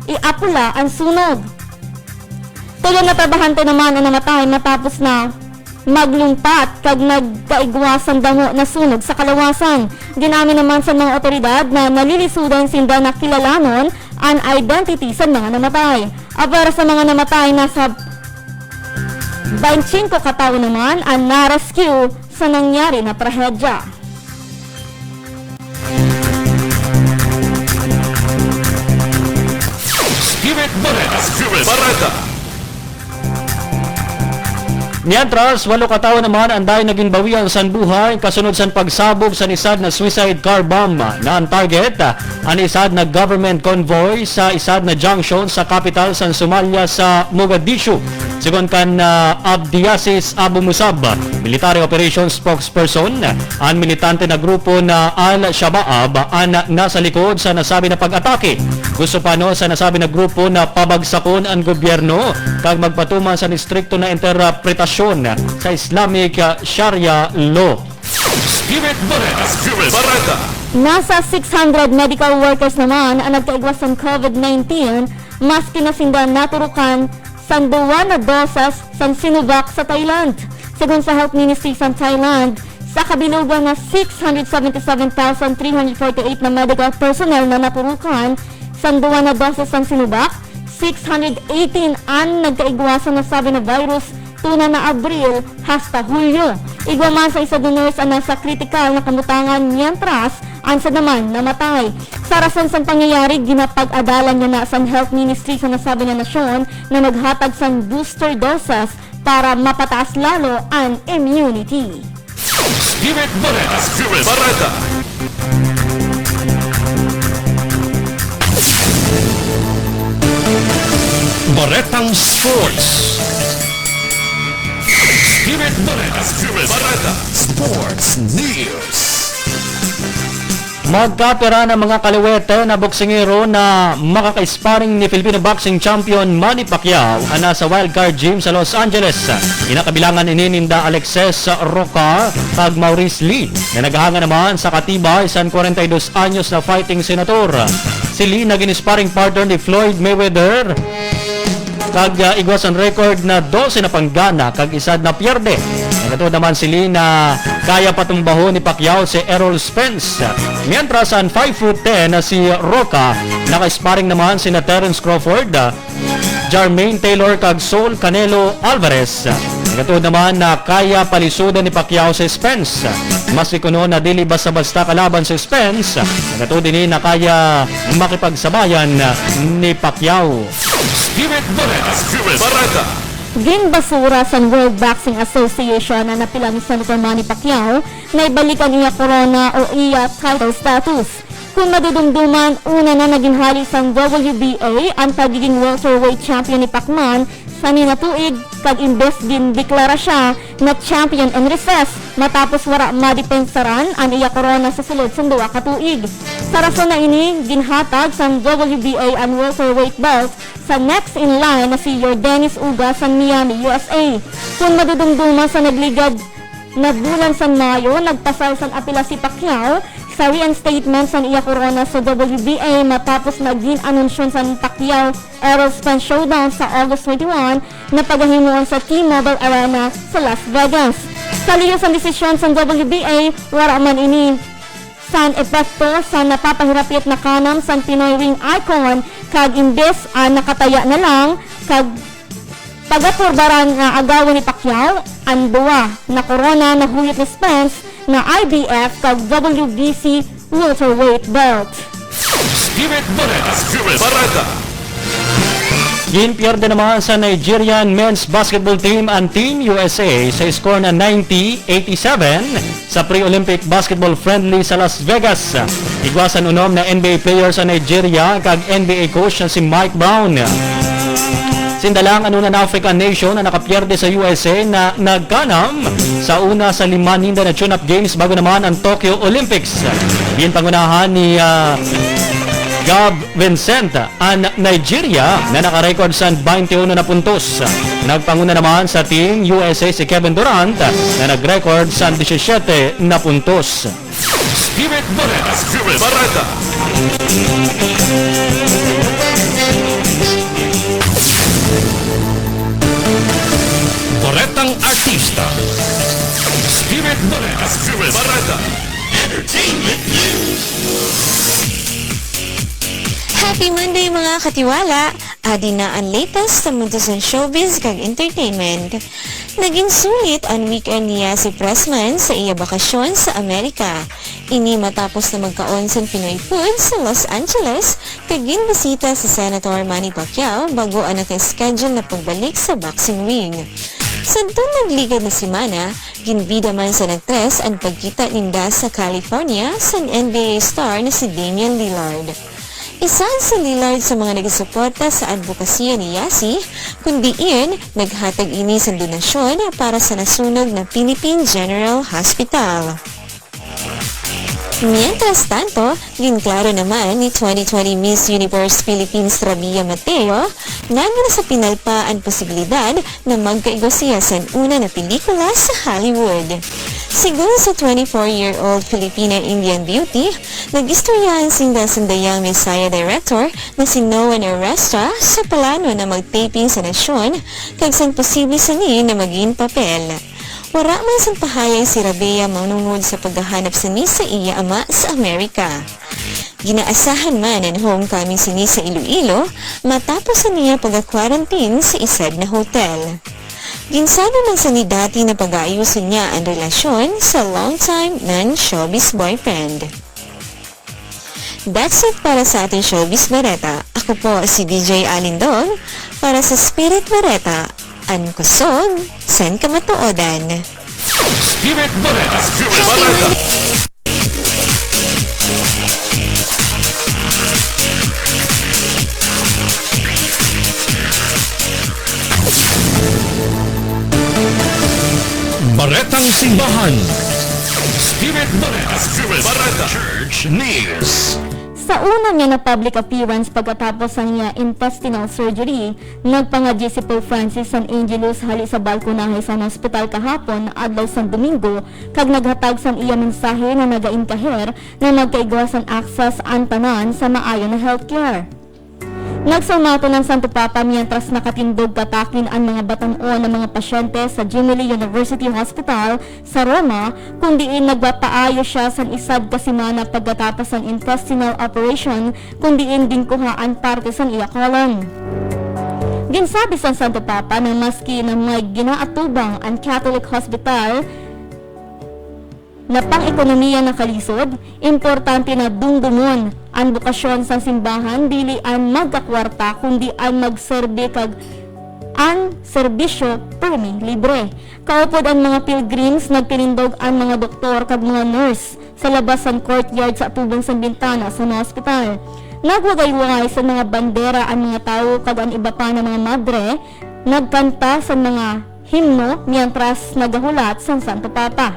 iapula ang sunog. Tulong na trabahante naman ang namatay matapos na maglumpat kag nagkaigwasan dango na sunog sa kalawasan. Ginami naman sa mga otoridad na nalilisudan sinda na kilalanon ang identity sa mga namatay. Para sa mga namatay, nasa 25 katao naman ang na-rescue sa nangyari na trahedya. Spirit Bareta. Spirit Bareta. Mientras, 8 katao naman ang dahil naging bawian sa buhay kasunod sa pagsabog sa isad na suicide car bomb na ang target ang isad na government convoy sa isad na junction sa capital sa Somalia sa Mogadishu. Sigon kan Abdiasis Abu Musab, military operations spokesperson, ang militante na grupo na Al-Shabaab ang nasa likod sa nasabi na pag-atake. Gusto pa sa nasabi na grupo na pabagsakon ang gobyerno kag magpatuman sa strikto na interpretasyon sa Islamic Sharia law. Spirit Bareta. Spirit Bareta. Nasa 600 medical workers naman ang nagkaigwas ng COVID-19 maski na sinda naturukan sa 2 na dosas sa Sinovac sa Thailand. Sigon sa Health Ministry sa Thailand, sa kabilugan na 677,348 na medical personnel na naturukan sa 2 na dosas sa Sinovac, 618 ang nagkaigwasan na sabi na virus tuna na Abril hasta Hulyo. Igwa man sa isa nurse ang nasa critical na kamutangan mientras ang sa naman namatay. Sa rason sa pangyayari, ginapag-adalan niya na sa Health Ministry sa nasabi na nasyon na naghatag sa booster doses para mapataas lalo ang immunity. Spirit Bareta. Spirit Bareta. Baretang Sports. Spirit Bareta. Spirit Bareta. Sports News. Magkapera ng mga kaliwete na boksingero na makaka-sparring ni Filipino boxing champion Manny Pacquiao ang nasa wildcard gym sa Los Angeles. Inakabilangan inininda Alexis Roca kag Maurice Lee na naghahanga naman sa katibay sa 42 anyos na fighting senator. Si Lee naging sparring partner ni Floyd Mayweather kag igwas ang record na 12 na panggana kag isad na pierde. Ito naman si Lee na kaya patumbaho ni Pacquiao si Errol Spence. Mientras ang 5'10" na si Roca, naka-sparring naman si na Terence Crawford, Jermaine Taylor kag Saul Canelo Alvarez. Katulad naman na kaya palisudan ni Pacquiao sa Spence. Mas kuno na dili basta-basta kalaban sa Spence. Katulad din na kaya makipagsabayan ni Pacquiao. Spirit Barreta. Ginbasura sa World Boxing Association na napilang sa Senator Manny Pacquiao na ibalikan iya corona o iya title status. Kung madudumduman, una na naging hali sa WBA ang pagiging welterweight champion ni Pacman sa ninatuig kag imbes gindeklara siya na champion in recess matapos wara madepensaran ang iya corona sa sulod sa duwa ka tuig. Sa rason na ini, ginhatag sa WBA ang welterweight belt sa next in line na si Yordenis Ugas sa Miami, USA. Kung madudumduman sa nagligad na bulan sa Mayo, nagpasal sa apela si Pacquiao sa reinstatement sa iya corona sa WBA matapos naging anunsyon sa Pacquiao Errol Spence Showdown sa August 21 na paghahimuan sa T-Mobile Arena sa Las Vegas. Sa liyo sa desisyon sa WBA, wala man ini san epekto sa napapahirapit na kanam sa Pinoy ring icon kag imbes nakataya na lang kag pagaturbaran nga agawan ni Pacquiao ang duwa na corona na huyot ni Spence na IBF kag WBC welterweight belt. Spirit Barreta. Ginpierde naman sa Nigerian men's basketball team ang Team USA sa score na 90-87 sa pre-Olympic basketball friendly sa Las Vegas. Igwasan unom na NBA player sa Nigeria kag NBA coach na si Mike Brown. Sindalang na African nation na nakapierde sa USA na nagkanam sa una sa 5 ninda na tune-up games bago naman ang Tokyo Olympics. Ginpangunahan ni Gab Vincent ang Nigeria na nakarecord sa 21 na puntos. Nagpanguna naman sa Team USA si Kevin Durant na nagrecord sa 17 na puntos. Spirit Barreta. Baretang artista. Spirit Barreta. Entertainment News. Happy Monday mga katiwala! Adi na ang latest sa mundo sa showbiz kag entertainment. Naging sulit ang weekend niya si Pressman sa iya bakasyon sa Amerika. Ini matapos na magkaon sa Pinoy food sa Los Angeles kag ginbisita sa Senator Manny Pacquiao bago ang naka-schedule na pagbalik sa boxing ring. Sa doon nagligad na si Mana, ginbida man sa nagtres ang pagkita ninda sa California sa NBA star na si Damian Lillard. Isa si Lillard sa mga nagsuporta sa advokasya ni Yasi, kundi iyon naghatag ini sa donasyon para sa nasunog na Philippine General Hospital. Mientras tanto, ginklaro naman ni 2020 Miss Universe Philippines Rabia Mateo na sa pinalpa ang posibilidad na magkaigo siya sa una na pelikula sa Hollywood. Siguro sa 24-year-old Filipina-Indian beauty, nag-istoryahan sinda sandayang Messiah director na si Noah Aresta sa plano na mag-taping sa nasyon kag sang posible sa ni na maging papel. Wara man sang pahayag si Rabea manungod sa paghahanap sa ni sa iya ama sa Amerika. Ginaasahan man ang homecoming si ni sa Iloilo matapos sa niya pag-quarantine sa isad na hotel. Ginsabi man sa ni dati na pag-aayusin niya ang relasyon sa long-time non-showbiz boyfriend. That's it para sa ating Showbiz Barreta. Ako po si DJ Alindong para sa Spirit Barreta. Ang kusog, san ka matuodan? Spirit Barreta. Baretang Simbahan. Spirit Barreta. Church News. Sa una niya na public appearance pagkatapos sa niya intestinal surgery, nagpangadji si Pope Francis San Angelos hali sa balkonahe sa hospital kahapon adlaw sa Domingo kag naghatag sa iya mensahe na nagainkaher na magkaigwasan access ang tanan sa maayo na healthcare. Nagsumato ng Santo Papa mientras nakatindog katakin ang mga batan-o ng mga pasyente sa Gemelli University Hospital sa Roma, kung diin nagpapaayo siya sa isad kasimana pagkatapos ng intestinal operation, kung diin ginkuhaan parte sa iya colon. Ginsabi sa Santo Papa na maski na may ginaatubang ang Catholic Hospital na pang-ekonomiya na kalisod, importante na dungdungon ang bukasyon sa simbahan dili ang magkakwarta kundi ang magserbi kag ang serbisyo permi libre. Kaupod ang mga pilgrims nagtinindog ang mga doktor kag mga nurse sa labasan courtyard sa atubang sa bintana sa mga ospital. Nagwagay-wagay sa mga bandera ang mga tao kag ang iba pa ng mga madre nagkanta sa mga himno mientras nagahulat sa Santo Papa.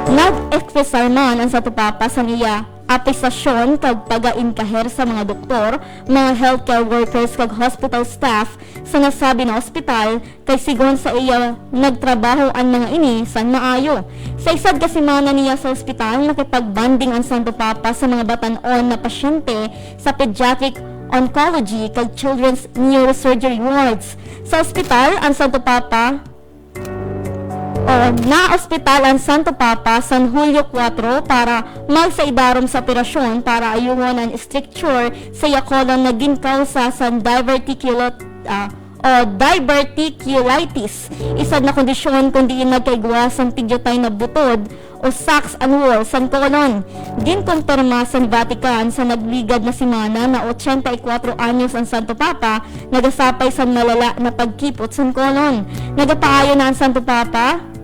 Nag-expressar man ang Santo Papa sa niya apresasyon kag pag-inkaher sa mga doktor, mga healthcare workers kag hospital staff sa nasabi na ospital kay sigon sa iya nagtrabaho ang mga ini sa maayo. Sa isad kasimana niya sa ospital, nakipagbanding ang Santo Papa sa mga batan-on na pasyente sa pediatric oncology kag children's neurosurgery wards. Sa ospital, ang Santo Papa na-ospital ang Santo Papa San Julio 4 para magsaidarom sa operasyon para ayuhon ang stricture sa yakolon na ginkausa sa diverticulitis. Isad na kondisyon kundi nagkaigwas ang tigyotay na butod o sacs and walls sa kolon. Ginkonperma sa Vatican sa nagligad na simana na 84 anyos ang Santo Papa, nagasapay sa malala na pagkipot sa kolon. Nagapaayo na ang Santo Papa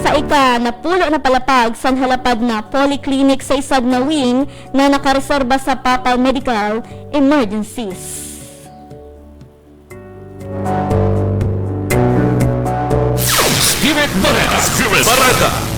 sa ika-10 na palapag sa halapad na polyclinic sa isad na wing na nakareserba sa Papal Medical Emergencies. Spirit Barreta.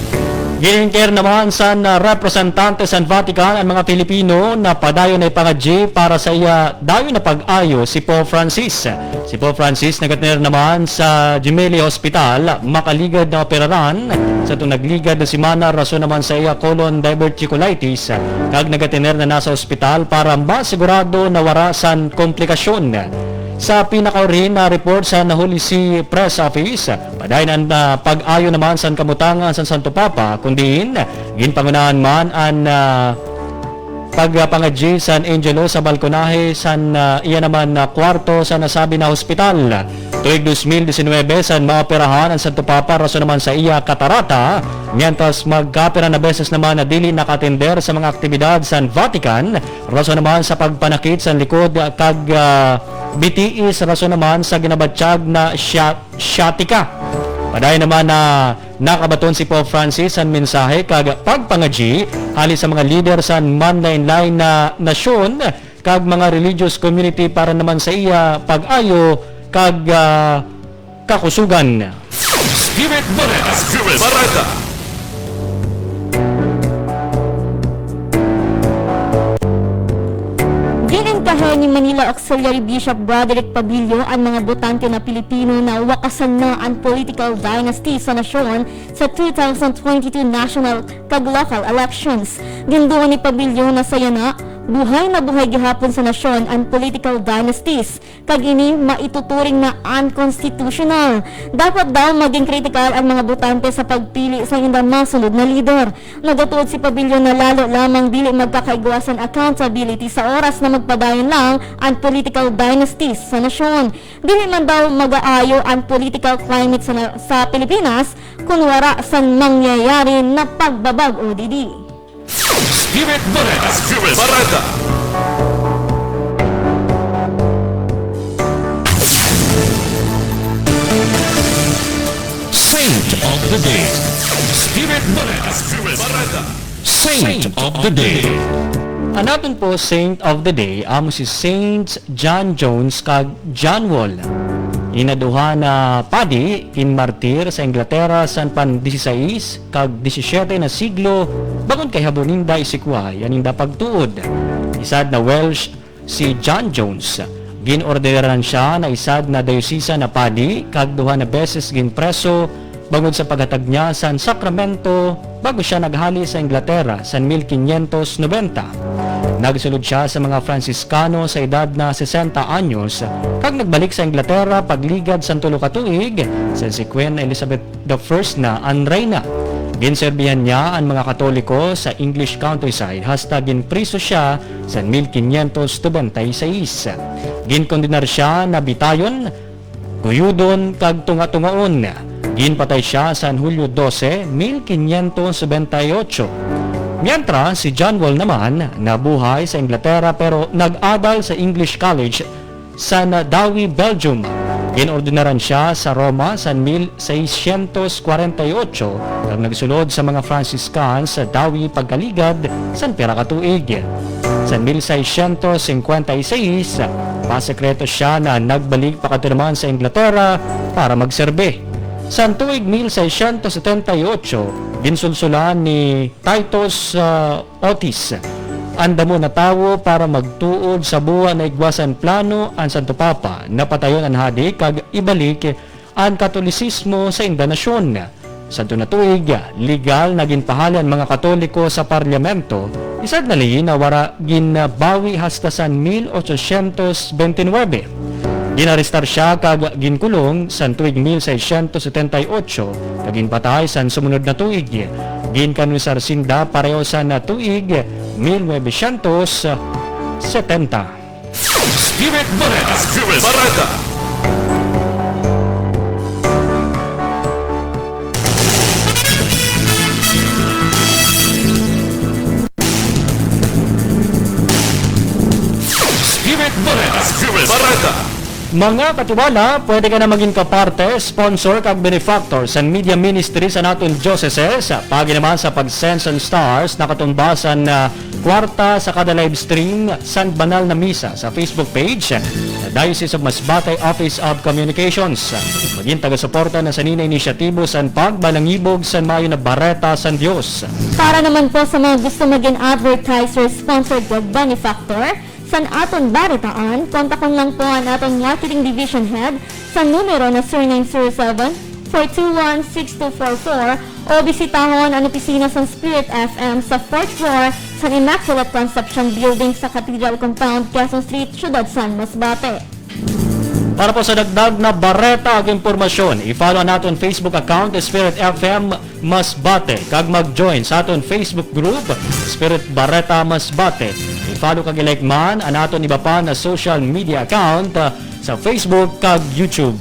Giningker naman sa representante sa Vatican ang mga Pilipino na padayon ay pangadji para sa iya dayon na pag-ayo si Pope Francis. Si Pope Francis nagatner naman sa Gemelli Hospital makaligad na operaran sa itong nagligad na simana rason naman sa iya colon diverticulitis kag nagatner na nasa ospital para masigurado na warasan komplikasyon. Sa pinakaurin na report sa nahuli si Press Office, padayon ang pag-ayo naman sa kamutangan sa Santo Papa, kundiin, ginpangunahan man ang pagpangadji San Angelo sa balkonahe sa iya naman na kwarto sa nasabi na hospital. Tuig 2019 sa maoperahan ang Santo Papa rason naman sa iya katarata, mientras magkapira na beses naman na dili nakatender sa mga aktibidad sa Vatican rason naman sa pagpanakit sa likod kag BTS rason naman sa ginabatsyag na sciatica. Paday naman na nakabaton si Pope Francis ang mensahe kag pagpangadji hali sa mga leader sa manlain-lain na nasyon kag mga religious community para naman sa iya pag-ayo kag kakusugan. Spirit Barreta. Gininkahe ni Manila Auxiliary Bishop Broderick Pabilio ang mga botante na Pilipino na wakasan na ang political dynasty sa nasyon sa 2022 national kag local elections. Ginduan ni Pabilio na saya na buhay gihapon sa nasyon ang political dynasties kag ini maituturing na unconstitutional. Dapat daw maging critical ang mga botante sa pagpili sa indang masunod na leader. Nagatuod si Pabilio na lalo lamang dili magkakaigwasan accountability sa oras na magpadayon lang ang political dynasties sa nasyon. Dili man daw mag-aayo ang political climate sa Pilipinas kung wara sa mangyayari na pagbabag o didi. Spirit Barreta. Saint of the Day. Spirit Barreta. Saint of the Day. Ang natin po Saint of the Day amo si Saints John Jones kag John Wall. Inaduha na padi kinmartir sa Inglaterra sa pan 16 kag 17 na siglo bagon kay haboninda isikway aninda pagtuod. Isad na Welsh si John Jones. Ginorderan siya na isad na dayosisa na padi kag duha na beses ginpreso bangod sa paghatag niya sa Sacramento bago siya naghali sa Inglaterra sa 1590. Nagsulod siya sa mga Franciscano sa edad na 60 anyos kag nagbalik sa Inglaterra pagligad sa tulo ka tuig sa si Queen Elizabeth I na ang reyna. Ginserbihan niya ang mga Katoliko sa English countryside hasta ginpriso siya sa 1596. Ginkondenar siya na bitayon, guyudon kag tunga-tungaon. Ginpatay siya sa Hulyo 12, 1578. Mientras si John Wall naman nabuhay sa Inglaterra pero nag-aral sa English College sa Douai, Belgium. Inordinaran siya sa Roma sa 1648 at nagsulod sa mga Franciscans sa Douai pagkaligad sa pira ka tuig. Sa 1656, pasekreto siya na nagbalik pakatiraman sa Inglaterra para magserbe. Sa tuig 1678, ginsulsulan ni Titus Otis ang damo na tawo para magtuod sa buwan na igwasan plano ang Santo Papa na patayon ang hadi kag ibalik ang Katolisismo sa indanasyon. Sa na tuig, legal na ginpahalan mga Katoliko sa parlamento, isad na na wara ginabawi hasta sa 1829. Ginarestar siya kag ginkulong sa tuig 1678 kag ginpatay sa sumunod na tuig. Ginkanusar sinda pareho sa na tuig 1970. Spirit Bareta. Spirit Bareta. Spirit Bareta. Spirit Bareta. Mga katiwala, pwede ka na maging kaparte, sponsor kag benefactor sa media ministry sa naton dioceses. Pagi naman sa pag-send sa stars na katumbasan na kwarta sa kada live stream San Banal na Misa sa Facebook page sa Diocese of Masbate Office of Communications. Maging taga-suporta na sa nina inisyatibo sa pagbalangibog sa Mayo na Bareta San Dios. Para naman po sa mga gusto maging advertiser, sponsored o benefactor, san aton baritaan, kontakon lang po ang aton marketing division head sa numero na 0907-421-6244 o bisitahon ang opisina sa Spirit FM sa 4th floor sa Immaculate Conception Building sa Cathedral Compound, Quezon Street, Ciudad San Masbate. Para po sa dagdag na bareta ag impormasyon, i-follow naton Facebook account Spirit FM Masbate kag mag-join sa aton Facebook group Spirit Bareta Masbate. I-follow kag i-like man ang aton iba pa na social media account sa Facebook kag YouTube.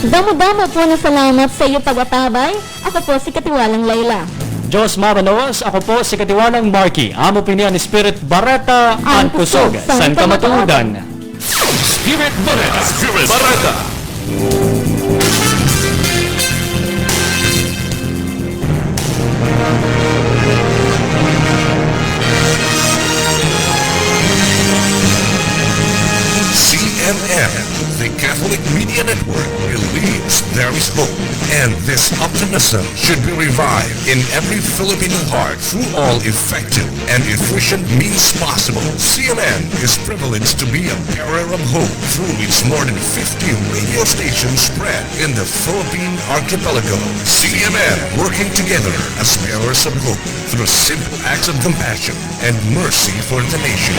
Damo-damo po na salamat sa iyo pag-atabay. Ako po si Katiwalang Layla. Diyos Mabalos, ako po si Katiwalang Marky. Amo pinian ni Spirit Bareta ang kusog san kamatuodan. Spirit Bareta. Spirit Bareta. CNN, the Catholic Media Network, believes there is hope, and this optimism should be revived in every Filipino heart through all effective and efficient means possible. CNN is privileged to be a bearer of hope through its more than 50 radio stations spread in the Philippine archipelago. CNN working together as bearers of hope through simple acts of compassion and mercy for the nation.